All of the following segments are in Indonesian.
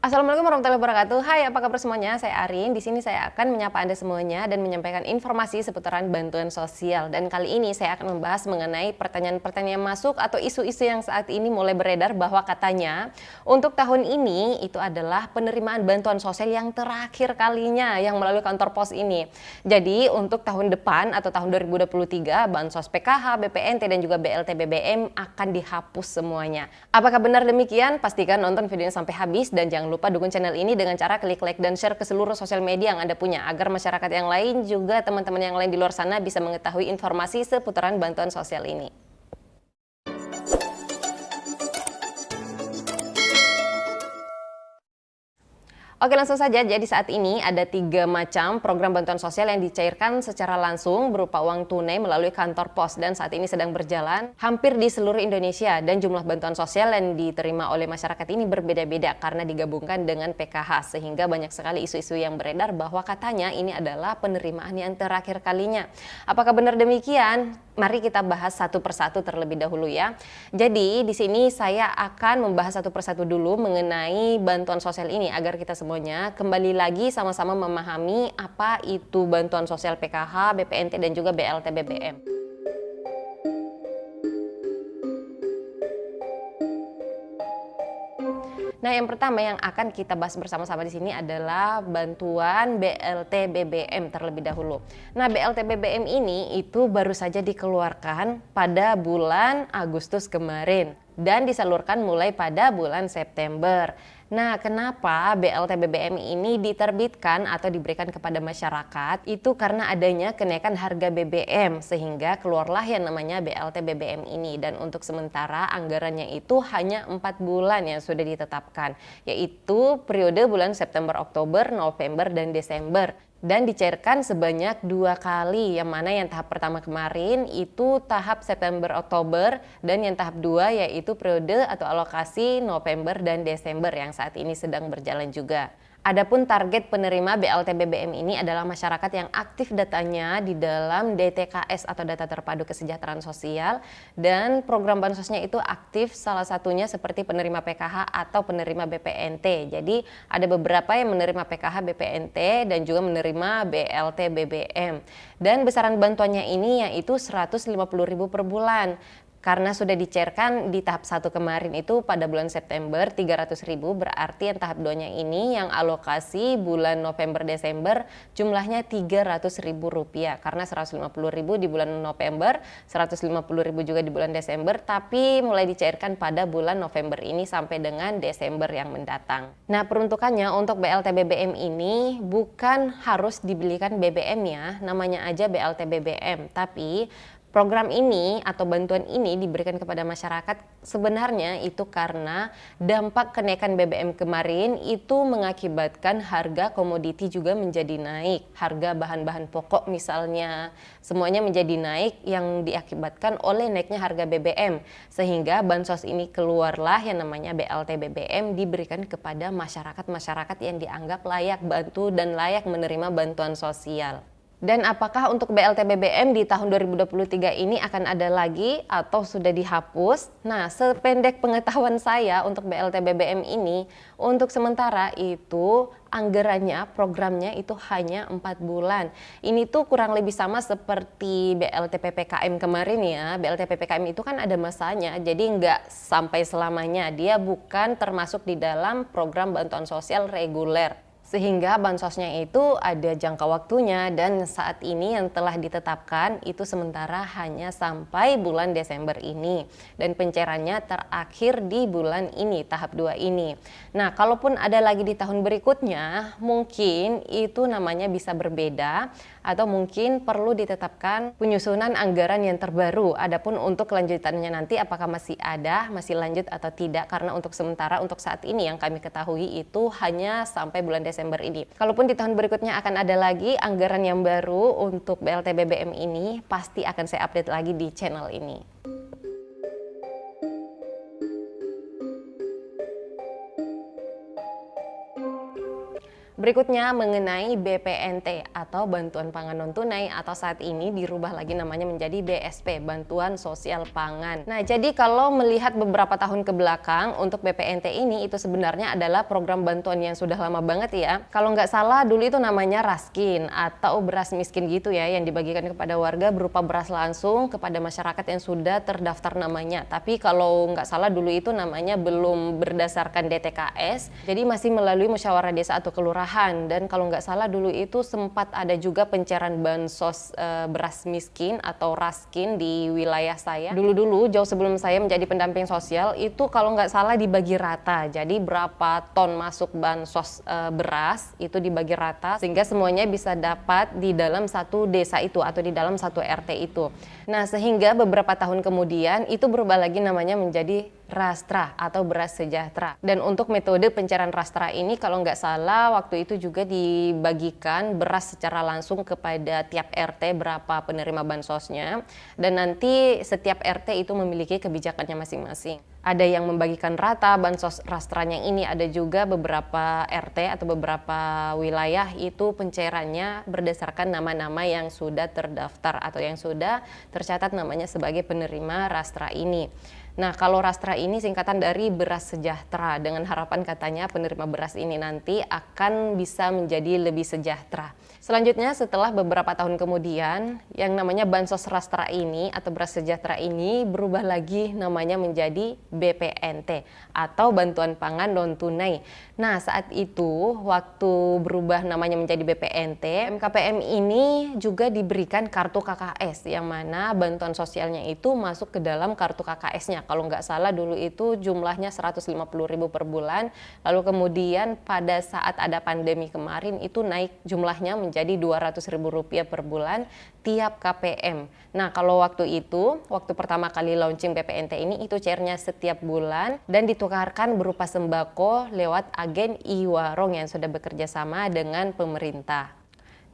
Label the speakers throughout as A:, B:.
A: Assalamualaikum warahmatullahi wabarakatuh. Hai, apa kabar semuanya? Saya Arin. Di sini saya akan menyapa Anda semuanya dan menyampaikan informasi seputaran bantuan sosial. Dan kali ini saya akan membahas mengenai pertanyaan-pertanyaan yang masuk atau isu-isu yang saat ini mulai beredar bahwa katanya untuk tahun ini itu adalah penerimaan bantuan sosial yang terakhir kalinya yang melalui kantor pos ini. Jadi untuk tahun depan atau tahun 2023 bansos PKH, BPNT dan juga BLT BBM akan dihapus semuanya. Apakah benar demikian? Pastikan nonton videonya sampai habis dan jangan lupa dukung channel ini dengan cara klik like dan share ke seluruh sosial media yang Anda punya agar masyarakat yang lain juga teman-teman yang lain di luar sana bisa mengetahui informasi seputaran bantuan sosial ini. Oke, langsung saja. Jadi saat ini ada 3 macam program bantuan sosial yang dicairkan secara langsung berupa uang tunai melalui kantor pos dan saat ini sedang berjalan hampir di seluruh Indonesia dan jumlah bantuan sosial yang diterima oleh masyarakat ini berbeda-beda karena digabungkan dengan PKH sehingga banyak sekali isu-isu yang beredar bahwa katanya ini adalah penerimaan yang terakhir kalinya. Apakah benar demikian? Mari kita bahas satu persatu terlebih dahulu ya. Jadi di sini saya akan membahas satu persatu dulu mengenai bantuan sosial ini agar kita semuanya kembali lagi sama-sama memahami apa itu bantuan sosial PKH, BPNT dan juga BLT BBM. Nah, yang pertama yang akan kita bahas bersama-sama di sini adalah bantuan BLT BBM terlebih dahulu. Nah, BLT BBM ini itu baru saja dikeluarkan pada bulan Agustus kemarin dan disalurkan mulai pada bulan September. Nah, kenapa BLT BBM ini diterbitkan atau diberikan kepada masyarakat? Itu karena adanya kenaikan harga BBM sehingga keluarlah yang namanya BLT BBM ini dan untuk sementara anggarannya itu hanya 4 bulan yang sudah ditetapkan, yaitu periode bulan September, Oktober, November, dan Desember. Dan dicairkan sebanyak 2 kali, yang mana yang tahap pertama kemarin itu tahap September-Oktober dan yang tahap 2 yaitu periode atau alokasi November dan Desember yang saat ini sedang berjalan juga. Adapun target penerima BLT BBM ini adalah masyarakat yang aktif datanya di dalam DTKS atau Data Terpadu Kesejahteraan Sosial dan program bansosnya itu aktif salah satunya seperti penerima PKH atau penerima BPNT. Jadi ada beberapa yang menerima PKH, BPNT dan juga menerima BLT BBM. Dan besaran bantuannya ini yaitu Rp150.000 per bulan. Karena sudah dicairkan di tahap 1 kemarin itu pada bulan September 300.000, berarti yang tahap 2-nya ini yang alokasi bulan November Desember jumlahnya Rp300.000 karena Rp150.000 di bulan November, Rp150.000 juga di bulan Desember, tapi mulai dicairkan pada bulan November ini sampai dengan Desember yang mendatang. Nah, peruntukannya untuk BLT BBM ini bukan harus dibelikan BBM ya, namanya aja BLT BBM, tapi program ini atau bantuan ini diberikan kepada masyarakat sebenarnya itu karena dampak kenaikan BBM kemarin itu mengakibatkan harga komoditi juga menjadi naik. Harga bahan-bahan pokok misalnya semuanya menjadi naik yang diakibatkan oleh naiknya harga BBM. Sehingga bansos ini keluarlah yang namanya BLT BBM diberikan kepada masyarakat-masyarakat yang dianggap layak bantu dan layak menerima bantuan sosial. Dan apakah untuk BLT BBM di tahun 2023 ini akan ada lagi atau sudah dihapus? Nah, sependek pengetahuan saya untuk BLT BBM ini, untuk sementara itu anggarannya, programnya itu hanya 4 bulan. Ini tuh kurang lebih sama seperti BLT PPKM kemarin ya. BLT PPKM itu kan ada masanya, jadi nggak sampai selamanya. Dia bukan termasuk di dalam program bantuan sosial reguler. Sehingga bansosnya itu ada jangka waktunya dan saat ini yang telah ditetapkan itu sementara hanya sampai bulan Desember ini dan pencairannya terakhir di bulan ini, tahap 2 ini. Nah, kalaupun ada lagi di tahun berikutnya, mungkin itu namanya bisa berbeda atau mungkin perlu ditetapkan penyusunan anggaran yang terbaru. Adapun untuk kelanjutannya nanti apakah masih ada, masih lanjut atau tidak, karena untuk sementara untuk saat ini yang kami ketahui itu hanya sampai bulan Desember ini. Kalaupun di tahun berikutnya akan ada lagi anggaran yang baru untuk BLT BBM ini, pasti akan saya update lagi di channel ini. Berikutnya mengenai BPNT atau Bantuan Pangan Non Tunai, atau saat ini dirubah lagi namanya menjadi BSP, Bantuan Sosial Pangan. Nah, jadi kalau melihat beberapa tahun ke belakang untuk BPNT ini itu sebenarnya adalah program bantuan yang sudah lama banget ya. Kalau nggak salah dulu itu namanya Raskin atau beras miskin gitu ya, yang dibagikan kepada warga berupa beras langsung kepada masyarakat yang sudah terdaftar namanya. Tapi kalau nggak salah dulu itu namanya belum berdasarkan DTKS, jadi masih melalui musyawarah desa atau kelurahan. Dan kalau nggak salah dulu itu sempat ada juga pencairan bansos beras miskin atau Raskin di wilayah saya. Dulu-dulu jauh sebelum saya menjadi pendamping sosial itu kalau nggak salah dibagi rata. Jadi berapa ton masuk bansos beras itu dibagi rata sehingga semuanya bisa dapat di dalam satu desa itu atau di dalam satu RT itu. Nah, sehingga beberapa tahun kemudian itu berubah lagi namanya menjadi Rastra atau beras sejahtera. Dan untuk metode pencairan Rastra ini kalau nggak salah waktu itu juga dibagikan beras secara langsung kepada tiap RT berapa penerima bansosnya, dan nanti setiap RT itu memiliki kebijakannya masing-masing. Ada yang membagikan rata bansos rastranya ini, ada juga beberapa RT atau beberapa wilayah itu pencairannya berdasarkan nama-nama yang sudah terdaftar atau yang sudah tercatat namanya sebagai penerima rastra ini. Nah, kalau Rastra ini singkatan dari beras sejahtera, dengan harapan katanya penerima beras ini nanti akan bisa menjadi lebih sejahtera. Selanjutnya setelah beberapa tahun kemudian, yang namanya Bansos Rastra ini atau beras sejahtera ini berubah lagi namanya menjadi BPNT atau Bantuan Pangan Non Tunai. Nah, saat itu waktu berubah namanya menjadi BPNT, MKPM ini juga diberikan kartu KKS yang mana bantuan sosialnya itu masuk ke dalam kartu KKS-nya. Kalau nggak salah dulu itu jumlahnya 150.000 per bulan, lalu kemudian pada saat ada pandemi kemarin itu naik jumlahnya menjadi Rp200.000 per bulan tiap KPM. Nah, kalau waktu pertama kali launching BPNT ini itu cairnya setiap bulan dan ditukarkan berupa sembako lewat agen e-warung yang sudah bekerja sama dengan pemerintah.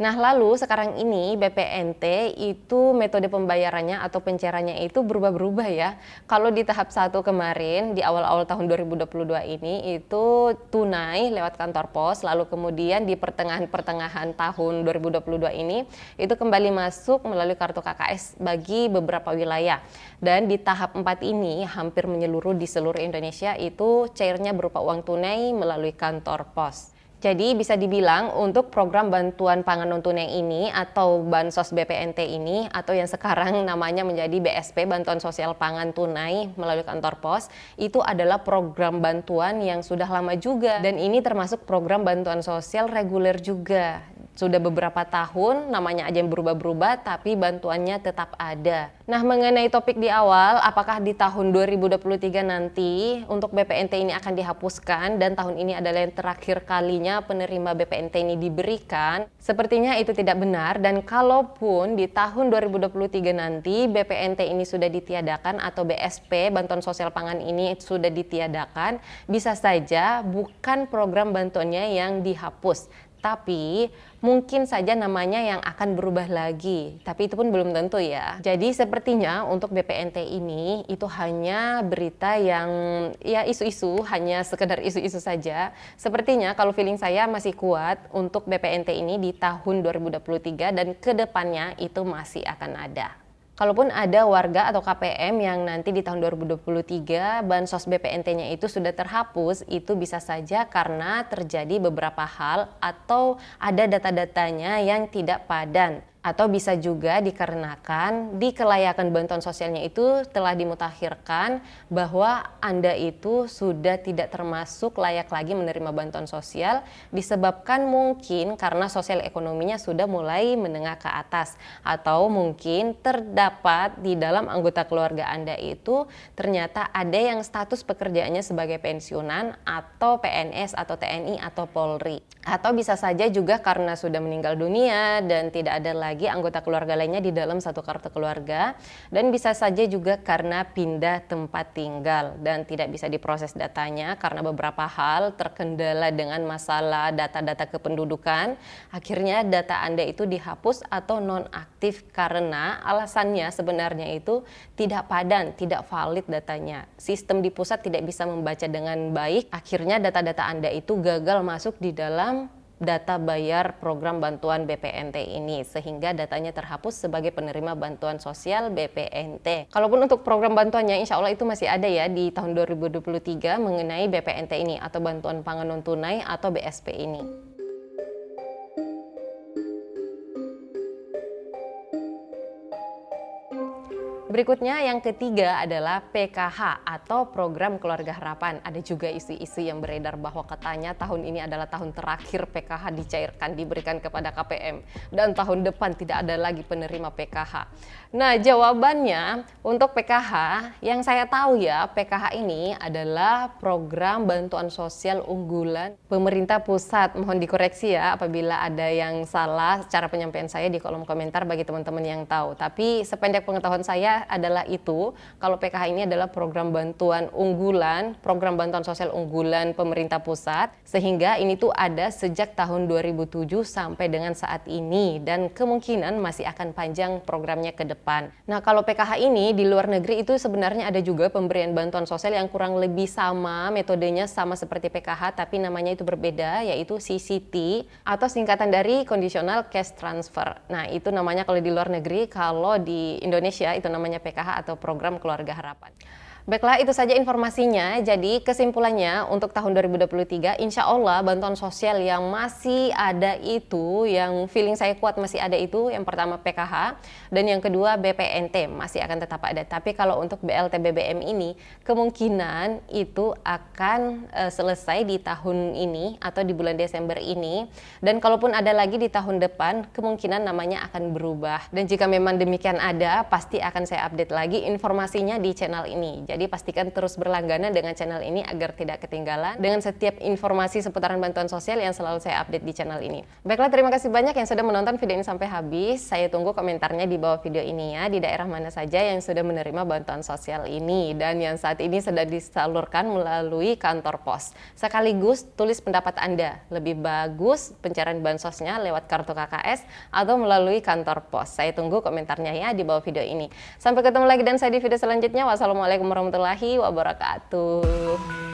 A: Nah, lalu sekarang ini BPNT itu metode pembayarannya atau pencairannya itu berubah-berubah ya. Kalau di tahap 1 kemarin di awal-awal tahun 2022 ini itu tunai lewat kantor pos, lalu kemudian di pertengahan tahun 2022 ini itu kembali masuk melalui kartu KKS bagi beberapa wilayah. Dan di tahap 4 ini hampir menyeluruh di seluruh Indonesia itu cairnya berupa uang tunai melalui kantor pos. Jadi bisa dibilang untuk program bantuan pangan non tunai ini atau Bansos BPNT ini atau yang sekarang namanya menjadi BSP, Bantuan Sosial Pangan Tunai melalui kantor pos, itu adalah program bantuan yang sudah lama juga, dan ini termasuk program bantuan sosial reguler juga. Sudah beberapa tahun, namanya aja yang berubah-berubah, tapi bantuannya tetap ada. Nah, mengenai topik di awal, apakah di tahun 2023 nanti untuk BPNT ini akan dihapuskan dan tahun ini adalah yang terakhir kalinya penerima BPNT ini diberikan? Sepertinya itu tidak benar, dan kalaupun di tahun 2023 nanti BPNT ini sudah ditiadakan atau BSP, Bantuan Sosial Pangan ini sudah ditiadakan, bisa saja bukan program bantuannya yang dihapus, tapi mungkin saja namanya yang akan berubah lagi, tapi itu pun belum tentu ya. Jadi sepertinya untuk BPNT ini itu hanya berita yang ya isu-isu, hanya sekedar isu-isu saja. Sepertinya kalau feeling saya masih kuat untuk BPNT ini di tahun 2023 dan kedepannya itu masih akan ada. Kalaupun ada warga atau KPM yang nanti di tahun 2023 bansos BPNT-nya itu sudah terhapus, itu bisa saja karena terjadi beberapa hal atau ada data-datanya yang tidak padan. Atau bisa juga dikarenakan di kelayakan bantuan sosialnya itu telah dimutakhirkan bahwa Anda itu sudah tidak termasuk layak lagi menerima bantuan sosial disebabkan mungkin karena sosial ekonominya sudah mulai menengah ke atas, atau mungkin terdapat di dalam anggota keluarga Anda itu ternyata ada yang status pekerjaannya sebagai pensiunan atau PNS atau TNI atau Polri. Atau bisa saja juga karena sudah meninggal dunia dan tidak ada lagi anggota keluarga lainnya di dalam satu kartu keluarga, dan bisa saja juga karena pindah tempat tinggal dan tidak bisa diproses datanya karena beberapa hal terkendala dengan masalah data-data kependudukan. Akhirnya data Anda itu dihapus atau nonaktif karena alasannya sebenarnya itu tidak padan, tidak valid datanya. Sistem di pusat tidak bisa membaca dengan baik, akhirnya data-data Anda itu gagal masuk di dalam data bayar program bantuan BPNT ini, sehingga datanya terhapus sebagai penerima bantuan sosial BPNT. Kalaupun untuk program bantuannya insya Allah itu masih ada ya di tahun 2023 mengenai BPNT ini atau bantuan pangan non tunai atau BSP ini. Berikutnya yang ketiga adalah PKH atau Program Keluarga Harapan. Ada juga isu-isu yang beredar bahwa katanya tahun ini adalah tahun terakhir PKH dicairkan, diberikan kepada KPM. Dan tahun depan tidak ada lagi penerima PKH. Nah, jawabannya untuk PKH, yang saya tahu ya, PKH ini adalah program bantuan sosial unggulan pemerintah pusat. Mohon dikoreksi ya apabila ada yang salah cara penyampaian saya di kolom komentar bagi teman-teman yang tahu. Tapi sependek pengetahuan saya adalah itu, kalau PKH ini adalah program bantuan unggulan, program bantuan sosial unggulan pemerintah pusat, sehingga ini tuh ada sejak tahun 2007 sampai dengan saat ini, dan kemungkinan masih akan panjang programnya ke depan. Nah, kalau PKH ini di luar negeri itu sebenarnya ada juga pemberian bantuan sosial yang kurang lebih sama, metodenya sama seperti PKH, tapi namanya itu berbeda, yaitu CCT atau singkatan dari Conditional Cash Transfer. Nah, itu namanya kalau di luar negeri, kalau di Indonesia itu namanya PKH atau Program Keluarga Harapan. Baiklah, itu saja informasinya. Jadi kesimpulannya untuk tahun 2023, insya Allah bantuan sosial yang masih ada itu, yang feeling saya kuat masih ada itu, yang pertama PKH, dan yang kedua BPNT masih akan tetap ada. Tapi kalau untuk BLT BBM ini, kemungkinan itu akan selesai di tahun ini atau di bulan Desember ini. Dan kalaupun ada lagi di tahun depan, kemungkinan namanya akan berubah. Dan jika memang demikian ada, pasti akan saya update lagi informasinya di channel ini. Jadi pastikan terus berlangganan dengan channel ini agar tidak ketinggalan dengan setiap informasi seputaran bantuan sosial yang selalu saya update di channel ini. Baiklah, terima kasih banyak yang sudah menonton video ini sampai habis. Saya tunggu komentarnya di bawah video ini ya, di daerah mana saja yang sudah menerima bantuan sosial ini dan yang saat ini sedang disalurkan melalui kantor pos. Sekaligus tulis pendapat Anda, lebih bagus pencarian bansosnya lewat kartu KKS atau melalui kantor pos. Saya tunggu komentarnya ya di bawah video ini. Sampai ketemu lagi dan saya di video selanjutnya. Wassalamualaikum warahmatullahi wabarakatuh.